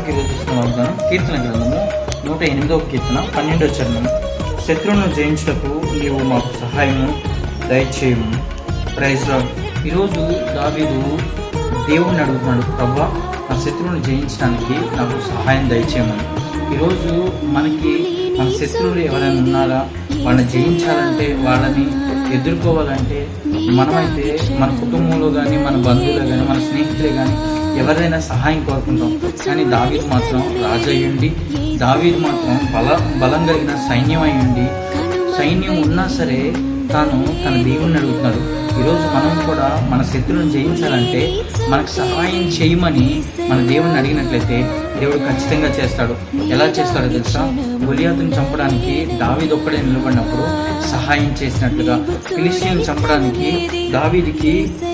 ఈరోజు చూస్తున్న వాగ్దానం కీర్తన గ్రంథము 108వ కీర్తన 12వ చరణం. శత్రువును జయించుటకు నీవు మాకు సహాయము దయచేయము. Praise Lord. ఈరోజు దావీదు దేవుణ్ణి అడుగుతున్నాడు, ప్రభువా నా శత్రువును జయించడానికి నాకు సహాయం దయచేయమని. ఈరోజు మనకి మన శత్రువులు ఎవరైనా ఉన్నారా, వాళ్ళని జయించాలంటే, వాళ్ళని ఎదుర్కోవాలంటే మనమైతే మన కుటుంబంలో కానీ, మన బంధువులు కానీ, మన స్నేహితులే కానీ ఎవరైనా సహాయం కోరుకుంటాం. కానీ దావీదు మాత్రం రాజు అయ్యుండి, దావీదు మాత్రం బలం కలిగిన సైన్యం అయ్యుండి, సైన్యం ఉన్నా సరే తాను తన దేవుణ్ణి అడుగుతున్నాడు. ఈరోజు మనం కూడా మన శత్రువులను జయించాలంటే మనకు సహాయం చేయమని మన దేవుణ్ణి అడిగినట్లయితే దేవుడు ఖచ్చితంగా చేస్తాడు. ఎలా చేస్తాడో తెలుసా? గొలియాతుని చంపడానికి దావీదు ఒక్కడే నిలబడినప్పుడు సహాయం చేసినట్లుగా, ఫిలిష్తీయులను చంపడానికి దావీదుకి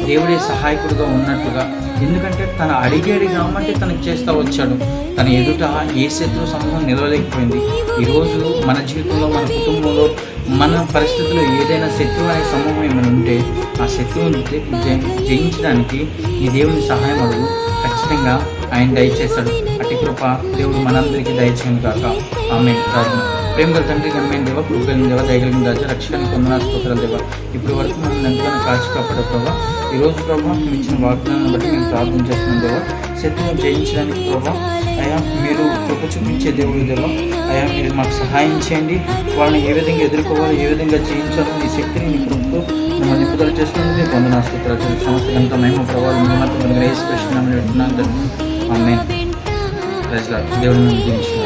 దేవుడే సహాయకుడుగా ఉన్నట్లుగా. ఎందుకంటే తను అడిగాడు కాబట్టి తనకు చేస్తూ వచ్చాడు. తన ఎదుట ఏ శత్రు సమూహం నిలవలేకపోయింది. ఈరోజు మన జీవితంలో, మన కుటుంబంలో, మన పరిస్థితుల్లో ఏదైనా శత్రువు అనే సమూహం ఏమైనా ఉంటే ఆ శత్రువుని జయించడానికి ఈ దేవుని సహాయం అడుగు, ఖచ్చితంగా ఆయన దయచేస్తాడు. అట్టి కృప దేవుడు మనందరికీ దయచేయను కాక. ఆమేన్. ప్రార్థన. ప్రేమగల తండ్రి, గమ్మైన దేవ, కృపగలిగిన దేవ, దయగలిగిన రాజా, రక్షణకు వందనాలు, స్తోత్రాలు దేవ. ఇప్పుడు వరకు మమ్మల్ని ఎంతగానో కాచి కాపాడే ప్రభావ, ఈరోజు ప్రభావ మేము ఇచ్చిన వాగ్దానాన్ని బట్టి మేము ప్రార్థన చేస్తున్నాం దేవ. శత్రువును జయించడానికి ప్రభావ అయ్యా మీరు కృప చూపించే దేవుడు దేవ. అయ్యా మీరు మాకు సహాయం చేయండి. వాళ్ళని ఏ విధంగా ఎదుర్కోవాలి, ఏ విధంగా జయించాలో మీ శక్తిని మీ కృపతో మమ్మల్ని నిపుదల చేస్తున్నందుకు మీకు వందనాలు, స్తోత్రాలు. సమస్త మహిమ ప్రభావాలు మీ మాత్రం యేసు కృష్ణ నామమున పెట్టుకున్నాను. ఆమేన్. Praise Lord. దేవుని దీవించును.